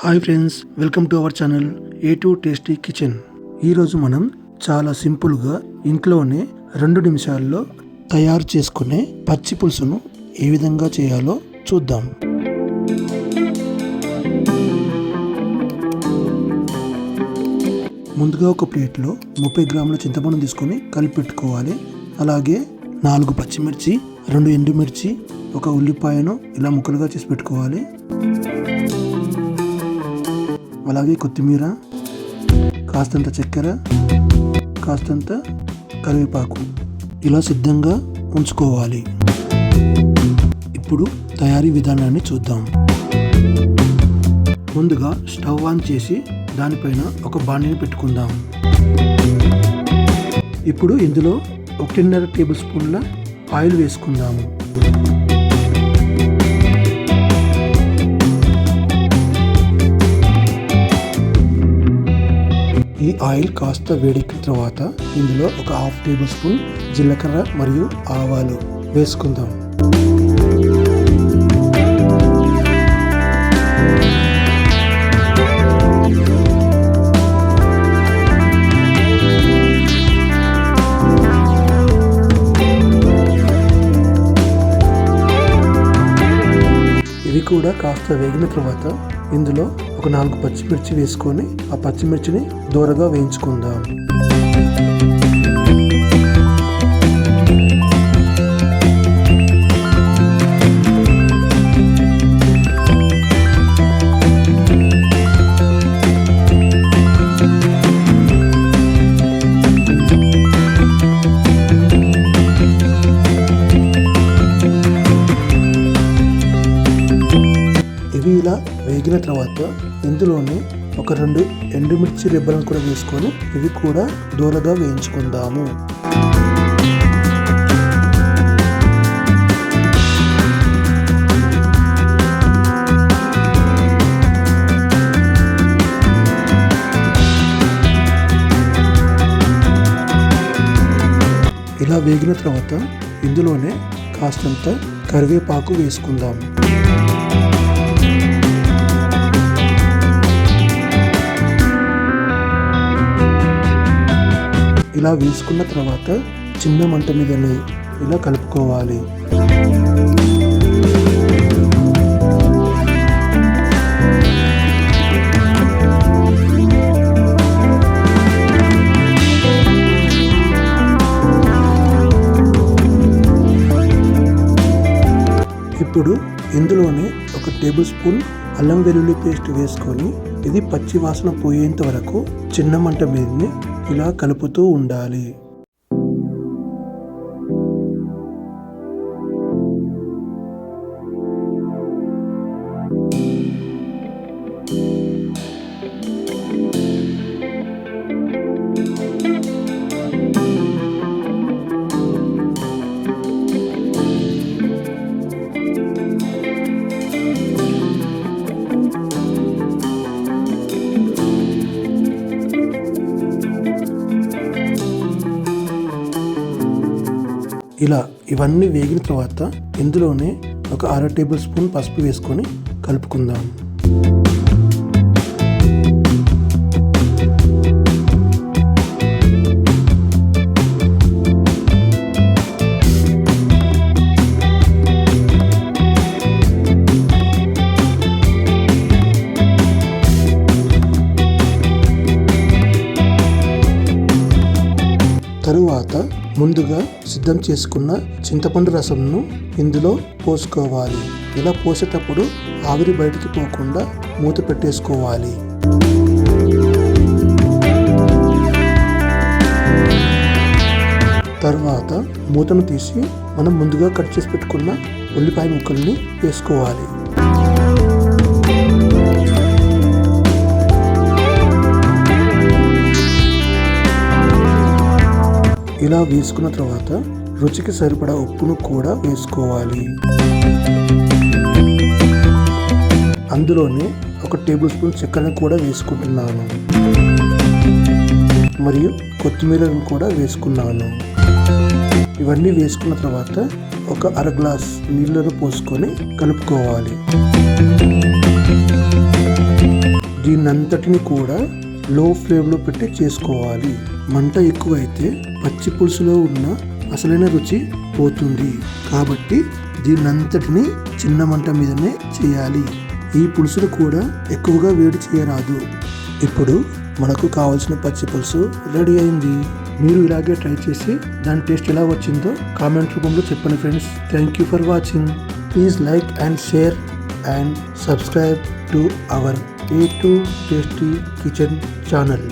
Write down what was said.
Hi friends, welcome to our channel A2 tasty kitchen. ఈరోజు మనం చాలా సింపుల్గా ఇంట్లోనే 2 నిమిషాల్లో తయారు చేసుకునే పచ్చి పులుసును ఏ విధంగా చేయాలో చూద్దాం. ముందుగా ఒక ప్లేట్లో 30 గ్రాముల చింతపండు తీసుకొని కలిపి పెట్టుకోవాలి. అలాగే 4 పచ్చిమిర్చి, 2 ఎండుమిర్చి, 1 ఉల్లిపాయను ఇలా ముక్కలుగా చేసి పెట్టుకోవాలి. అలాగే కొత్తిమీర, కాస్తంత చక్కెర, కాస్తంత కరివేపాకు ఇలా సిద్ధంగా ఉంచుకోవాలి. ఇప్పుడు తయారీ విధానాన్ని చూద్దాం. ముందుగా స్టవ్ ఆన్ చేసి దానిపైన ఒక బాండీని పెట్టుకుందాం. ఇప్పుడు ఇందులో 1.5 టేబుల్ స్పూన్ల ఆయిల్ వేసుకుందాము. ఈ ఆయిల్ కాస్త వేడెక్కిన తర్వాత ఇందులో ఒక 1/2 టేబుల్ స్పూన్ జీలకర్ర మరియు ఆవాలు వేసుకుందాం. ఇవి కూడా కాస్త వేగిన తర్వాత ఇందులో ఒక 4 పచ్చిమిర్చి వేసుకొని ఆ పచ్చిమిర్చిని దూరగా వేయించుకుందాం. ఇవి ఇలా వేగిన తర్వాత ఇందులోనే ఒక 2 ఎండుమిర్చి రెబ్బలను కూడా వేసుకొని ఇవి కూడా దూరగా వేయించుకుందాము. ఇలా వేగిన తర్వాత ఇందులోనే కాస్తంత కరివేపాకు వేసుకుందాం. ఇలా వేసుకున్న తర్వాత చిన్న మంట మీదనే ఇలా కలుపుకోవాలి. ఇప్పుడు ఇందులోనే 1 టేబుల్ స్పూన్ అల్లం వెల్లుల్లి పేస్ట్ వేసుకొని ఇది పచ్చి వాసన పోయేంత వరకు చిన్న మంట మీదనే ఇలా కలుపుతూ ఉండాలి. ఇలా ఇవన్నీ వేగిన తర్వాత ఇందులోనే ఒక 1/2 టేబుల్ స్పూన్ పసుపు వేసుకొని కలుపుకుందాం. తరువాత ముందుగా సిద్ధం చేసుకున్న చింతపండు రసంను ఇందులో పోసుకోవాలి. ఇలా పోసేటప్పుడు ఆవిరి బయటికి పోకుండా మూత పెట్టేసుకోవాలి. తర్వాత మూతను తీసి మనం ముందుగా కట్ చేసి పెట్టుకున్న ఉల్లిపాయ ముక్కల్ని వేసుకోవాలి. ఇలా వేసుకున్న తర్వాత రుచికి సరిపడా ఉప్పును కూడా వేసుకోవాలి. అందులోనే 1 టేబుల్ స్పూన్ చక్కెరను కూడా వేసుకుంటున్నాను మరియు కొత్తిమీరను కూడా వేసుకున్నాను. ఇవన్నీ వేసుకున్న తర్వాత ఒక 1/2 గ్లాస్ నీళ్ళను పోసుకొని కలుపుకోవాలి. దీన్నంతటిని కూడా లో ఫ్లేమ్లో పెట్టి చేసుకోవాలి. మంట ఎక్కువైతే పచ్చి పులుసులో ఉన్న అసలైన రుచి పోతుంది. కాబట్టి దీన్నంతటిని చిన్న మంట మీదనే చేయాలి. ఈ పులుసును కూడా ఎక్కువగా వేడి చేయరాదు. ఇప్పుడు మనకు కావాల్సిన పచ్చి పులుసు రెడీ అయింది. మీరు ఇలాగే ట్రై చేసి దాని టేస్ట్ ఎలా వచ్చిందో కామెంట్ రూపంలో చెప్పండి friends. Thank you for watching. Please like and share and subscribe to our A2 Tasty Kitchen channel.